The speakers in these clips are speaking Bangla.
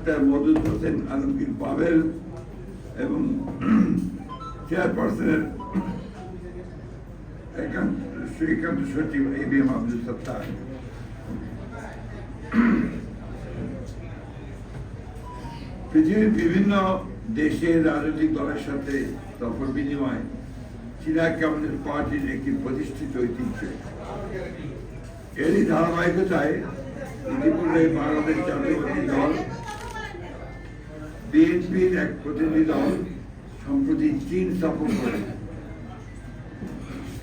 ডাক্তার মওদুদ হোসেন আলমগীর পাভেল এবং চেয়ারপারসনের একান্ত সচিব ABM আব্দুল সত্তার। পৃথিবীর বিভিন্ন দেশের রাজনৈতিক দলের সাথে সফর বিনিময় চীনা কমিউনিস্ট পার্টির একটি প্রতিষ্ঠিত ঐতিহ্য। এরই ধারাবাহিকতায় ইতিপূর্বে বাংলাদেশ জাতীয়তাবাদী দল বিএনপির এক প্রতিনিধি দল সম্প্রতি চীন সফর করে।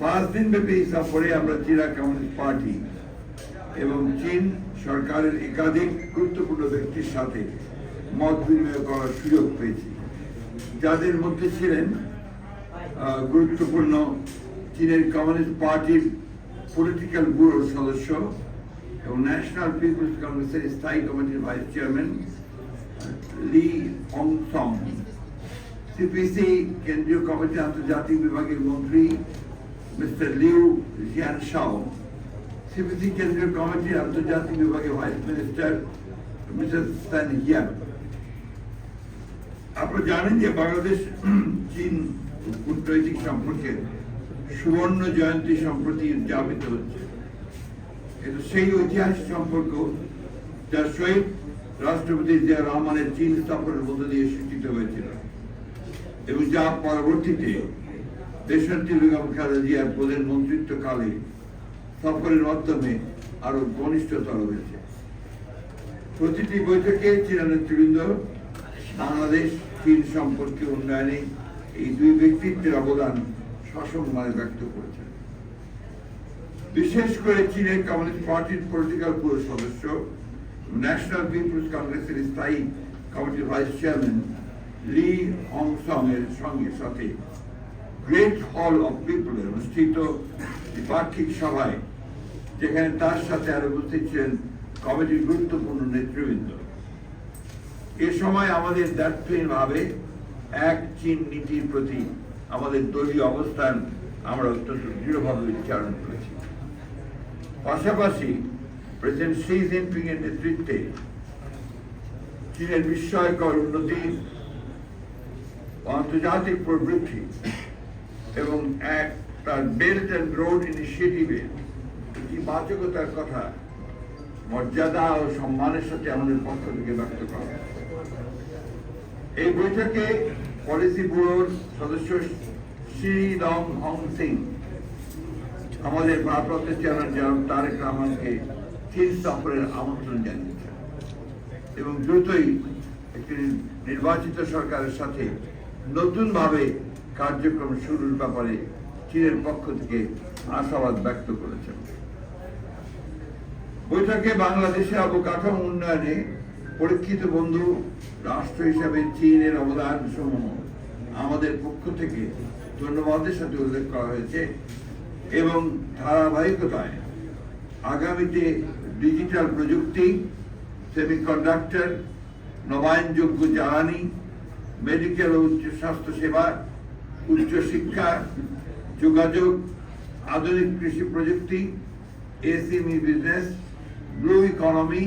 5 দিন ব্যাপী এই সফরে আমরা চীনা কমিউনিস্ট পার্টি এবং চীন সরকারের একাধিক গুরুত্বপূর্ণ ব্যক্তির সাথে মত বিনিময় করার সুযোগ পেয়েছি, যাদের মধ্যে ছিলেন গুরুত্বপূর্ণ চীনের কমিউনিস্ট পার্টির পলিটিক্যাল ব্যুরোর সদস্য এবং ন্যাশনাল পিপলস কংগ্রেসের স্থায়ী কমিটির ভাইস চেয়ারম্যান লি হংসং, সিপিসি কেন্দ্রীয় কমিটির আন্তর্জাতিক বিভাগের মন্ত্রী মিস্টার লিউ জিয়ানশাও, সিপিসি কেন্দ্রীয় কমিটির আন্তর্জাতিক বিভাগের ভাইস মিনিস্টার মিস্টার সান হিয়ান। আপনারা জানেন যে বাংলাদেশ চীন কূটনৈতিক সম্পর্কের সুবর্ণ জয়ন্তী সম্প্রতি উদযাপিত হচ্ছে। এটা সেই ঐতিহাসিক সম্পর্ক যা শহীদ রাষ্ট্রপতি জিয়া রহমানের চীন সফরের মধ্য দিয়ে সূচিত হয়েছিল এবং যা পরবর্তীতে দেশনেত্রী বেগম খালেদা জিয়ার প্রধানমন্ত্রিত্বকালে সফরের মাধ্যমে আরো ঘনিষ্ঠতর হয়েছে। প্রতিটি বৈঠকে চীনা নেতৃবৃন্দ বাংলাদেশ চীন সম্পর্কে উন্নয়নে এই দুই ব্যক্তিত্বের অবদান সসম্মানে ব্যক্ত করেছেন। বিশেষ করে চীনের কমিউনিস্ট পার্টির পলিটিক্যাল ব্যুরো সদস্য ন্যাশনাল পিপলস কংগ্রেসের স্থায়ী কমিটির ভাইস চেয়ারম্যান লি হংসং এর সাথে গ্রেট হল অফ পিপলে অনুষ্ঠিত দ্বিপাক্ষিক সভায়, যেখানে তার সাথে আরো উপস্থিত ছিলেন কমিটির গুরুত্বপূর্ণ নেতৃবৃন্দ। এ সময় আমাদের দায়িত্বহীনভাবে এক চীন নীতির প্রতি আমাদের দলীয় অবস্থান আমরা অত্যন্ত দৃঢ়ভাবে উচ্চারণ করেছি। পাশাপাশি প্রেসিডেন্ট শি জিনপিং এর নেতৃত্বে চীনের বিস্ময়কর উন্নতি, আন্তর্জাতিক প্রবৃদ্ধি এবং তার বেল্ট অ্যান্ড রোড ইনিশিয়েটিভের ইতিবাচকতার কথা মর্যাদা ও সম্মানের সাথে আমাদের পক্ষ থেকে ব্যক্ত করা। এই বৈঠকে পলিসি ব্যুরোর সদস্য শ্রী লং হং সিং আমাদের ভারপ্রাপ্ত চেয়ারম্যান জনাব তারেক রহমানকে চীন সফরের আমন্ত্রণ জানিয়েছেন এবং দ্রুতই একটি নির্বাচিত সরকারের সাথে নতুনভাবে কার্যক্রম শুরুর ব্যাপারে চীনের পক্ষ থেকে আশাবাদ ব্যক্ত করেছেন। বৈঠকে বাংলাদেশের অবকাঠামো উন্নয়নে পরীক্ষিত বন্ধু রাষ্ট্র হিসাবে চীনের অবদান সমূহ আমাদের পক্ষ থেকে ধন্যবাদের সাথে উল্লেখ করা হয়েছে এবং ধারাবাহিকতায় আগামীতে ডিজিটাল প্রযুক্তি, সেমিকন্ডাক্টর, নবায়নযোগ্য জ্বালানি, মেডিকেল ও উচ্চ স্বাস্থ্য সেবা, উচ্চ শিক্ষা, যোগাযোগ, আধুনিক কৃষি প্রযুক্তি, এসএমই বিজনেস, ব্লু ইকোনমি,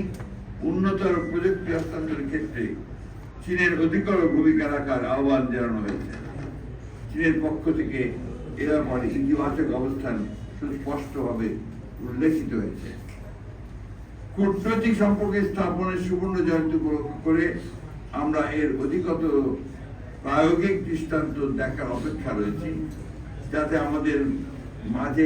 উন্নতর প্রযুক্তি হস্তান্তরের ক্ষেত্রে চীনের অধিকতর ভূমিকা রাখার আহ্বান জানানো হয়েছে। চীনের পক্ষ থেকে এ ব্যাপারে ইতিবাচক অবস্থান সুস্পষ্টভাবে উল্লেখিত হয়েছে। কূটনৈতিক সম্পর্ক স্থাপনের সুবর্ণ জয়ন্তী উপলক্ষ করে আমরা এর অধিকতর প্রায়োগিক দৃষ্টান্ত দেখার অপেক্ষা রয়েছি, যাতে আমাদের মাঝে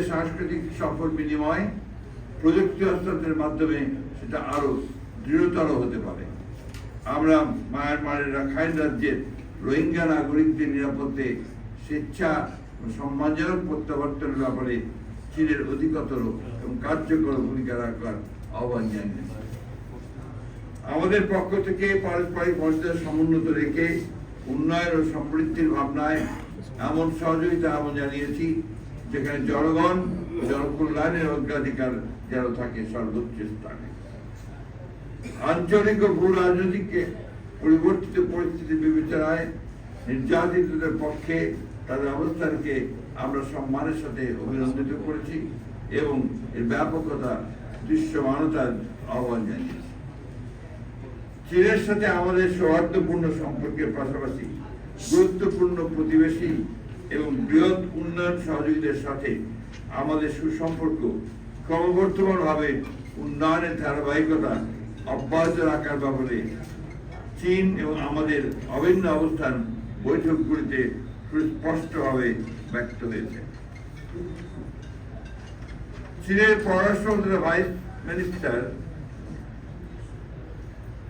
সাংস্কৃতিক সফর বিনিময় প্রযুক্তি হস্তান্তরের মাধ্যমে সেটা আরো দৃঢ়তর হতে পারে। আমরা মায়ানমারের রাখাইন রাজ্যের রোহিঙ্গা নাগরিকদের নিরাপত্তে স্বেচ্ছা সম্মানজনক প্রত্যাবর্তনের ব্যাপারে চীনের অধিকতর এবং কার্যকর ভূমিকা রাখার আহ্বান জানিয়েছে। আমাদের পক্ষ থেকে পারস্পরিক মর্যাদা সমুন্নত রেখে উন্নয়ন ও সমৃদ্ধির ভাবনায় এমন সহযোগিতা আহ্বান জানিয়েছি যেখানে জনগণ জনকল্যাণের অগ্রাধিকার যেন থাকে সর্বোচ্চ স্থানে। আঞ্চলিক ও ভূ রাজনৈতিক পরিবর্তিত পরিস্থিতি বিবেচনায় নির্যাতিতদের পক্ষে তাদের অবস্থানকে আমরা সম্মানের সাথে অভিনন্দিত করেছি এবং এর ব্যাপকতা দৃশ্যমানতার আহ্বান জানিয়েছে। চীনের সাথে আমাদের সৌহার্দ্যপূর্ণ সম্পর্কের পাশাপাশি গুরুত্বপূর্ণ প্রতিবেশী এবং বৃহৎ উন্নয়ন সহযোগীদের সাথে আমাদের সুসম্পর্ক ক্রমবর্ধমানভাবে উন্নয়নের ধারাবাহিকতা অব্যাহত রাখার ব্যাপারে চীন এবং আমাদের অভিন্ন অবস্থান বৈঠকগুলিতে সুস্পষ্টভাবে ব্যক্ত হয়েছে। চীনের পররাষ্ট্র মন্ত্রণালয়ের ভাইস মিনিস্টার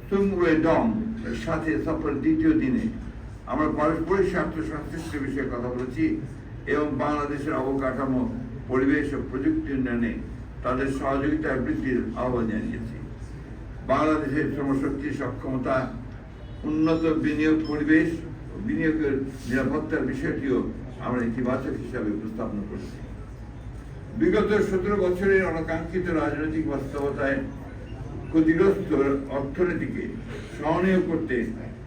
সুং ওয়েডং এর সাথে সফরের দ্বিতীয় দিনে আমরা পারস্পরিক স্বার্থ সংশ্লিষ্ট বিষয়ে কথা বলেছি এবং বাংলাদেশের অবকাঠামো, পরিবেশ ও প্রযুক্তি উন্নয়নে তাদের সহযোগিতা বৃদ্ধির আহ্বান জানিয়েছি। বাংলাদেশের শ্রমশক্তি সক্ষমতা, উন্নত বিনিয়োগ পরিবেশ ও বিনিয়োগের নিরাপত্তার বিষয়টিও আমরা ইতিবাচক হিসাবে উপস্থাপন করেছি। বিগত 17 বছরের অনাকাঙ্ক্ষিত রাজনৈতিক বাস্তবতায় ক্ষতিগ্রস্ত অর্থনীতিকে সহনীয় করতে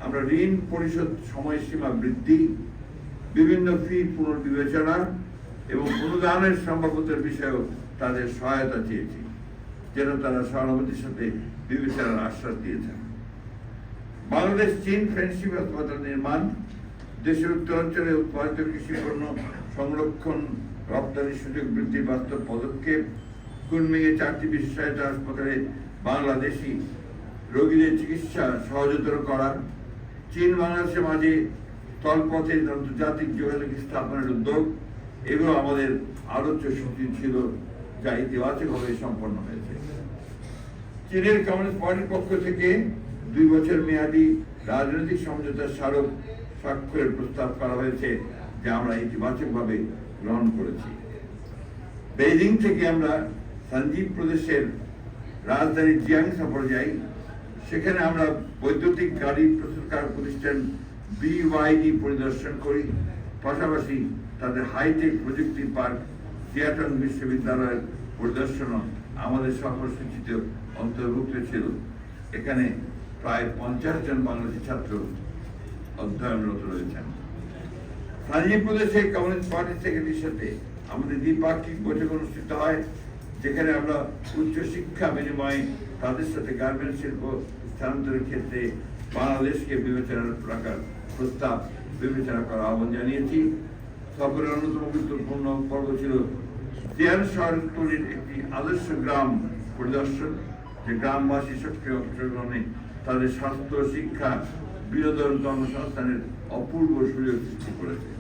আমরা ঋণ পরিশোধ সময়সীমা বৃদ্ধি, বিভিন্ন ফি পুনর্বিবেচনা এবং অনুদানের সম্ভাব্যতার বিষয়েও তাদের সহায়তা চেয়েছি, যেন তারা সহানুভূতির সাথে বিবেচনার আশ্বাস দিয়েছেন। বাংলাদেশ চীন ফ্রেন্ডশিপ হাসপাতাল নির্মাণ, দেশের উত্তরাঞ্চলে উৎপাদিত কৃষি পণ্য সংরক্ষণ, রপ্তানির সুযোগ বৃদ্ধির বাস্তব পদক্ষেপ, কুনমিংয়ে 4টি বিশেষায়িত হাসপাতালে বাংলাদেশি রোগীদের চিকিৎসা সহজতর করা, চীন বাংলাদেশের মাঝে স্থলপথে আন্তর্জাতিক যোগাযোগ স্থাপনের উদ্যোগ, এগুলো আমাদের আলোচ্য সূচি ছিল, যা ইতিবাচকভাবে সম্পন্ন হয়েছে। চীনের কমিউনিস্ট পার্টির পক্ষ থেকে 2 বছর মেয়াদী রাজনৈতিক সমঝোতার স্মারক স্বাক্ষরের প্রস্তাব করা হয়েছে, যা আমরা ইতিবাচকভাবে গ্রহণ করেছি। বেইজিং থেকে আমরা সঞ্জীব প্রদেশের রাজধানী জিয়াং সফর যাই। সেখানে আমরা বৈদ্যুতিক গাড়ি প্রস্তুতকারক প্রতিষ্ঠান BYD পরিদর্শন করি, পাশাপাশি তাদের হাইটেক প্রযুক্তি পার্ক সিয়াটন বিশ্ববিদ্যালয়ের পরিদর্শনও আমাদের সফরসূচিতে অন্তর্ভুক্ত ছিল। এখানে প্রায় 50 জন বাংলাদেশি ছাত্র অধ্যয়নরত রয়েছেন। সঞ্জীব প্রদেশে কমিউনিস্ট পার্টি সেক্রেটারির সাথে আমাদের দ্বিপাক্ষিক বৈঠক অনুষ্ঠিত হয়, যেখানে আমরা উচ্চশিক্ষা বিনিময়ে তাদের সাথে গার্মেন্টস শিল্প স্থানান্তরের ক্ষেত্রে বাংলাদেশকে বিবেচনা রাখার প্রস্তাব বিবেচনা করার আহ্বান জানিয়েছি। সফরের অন্যতম গুরুত্বপূর্ণ পর্ব ছিল জিয়ান শহরতলির একটি আদর্শ গ্রাম পরিদর্শন, যে গ্রামবাসী সক্রিয় অংশগ্রহণে তাদের স্বাস্থ্য, শিক্ষা, বিনোদন, কর্মসংস্থানের অপূর্ব সুযোগ সৃষ্টি করেছে।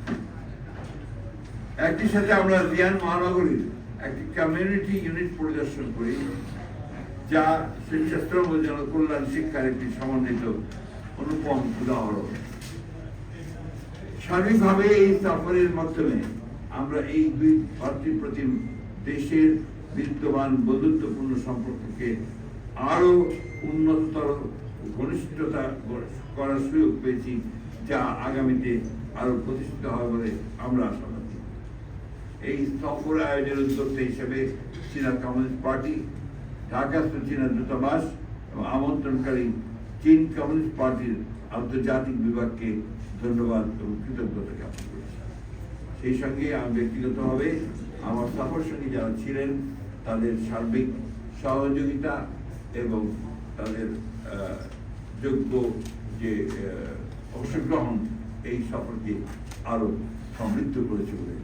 একই সাথে আমরা জিয়ান মহানগরীর একটি কমিউনিটি ইউনিট পরিদর্শন করি, যা স্বেচ্ছাশ্রম ও জনকল্যাণ শিক্ষার একটি সমন্বিত অনুপম উদাহরণ। সার্বিকভাবে এই সফরের মাধ্যমে আমরা এই দুই ভাতৃপ্রতিম দেশের বিদ্যমান বন্ধুত্বপূর্ণ সম্পর্ককে আরো উন্নততর ঘনিষ্ঠতা করার সুযোগ পেয়েছি, যা আগামীতে আরো প্রতিষ্ঠিত হবে বলে আমরা আশাবাদী। এই সফর আয়োজনের উদ্যোক্তা হিসেবে চীনা কমিউনিস্ট পার্টি, ঢাকাস্থ চীনা দূতাবাস এবং আমন্ত্রণকারী চীন কমিউনিস্ট পার্টির আন্তর্জাতিক বিভাগকে ধন্যবাদ এবং কৃতজ্ঞতা জ্ঞাপন করছি। সেই সঙ্গে আমি ব্যক্তিগতভাবে আমার সফর সঙ্গী যারা ছিলেন তাদের সার্বিক সহযোগিতা এবং তাদের যোগ্য যে অংশগ্রহণ এই সফরকে আরো সমৃদ্ধ করেছে বলে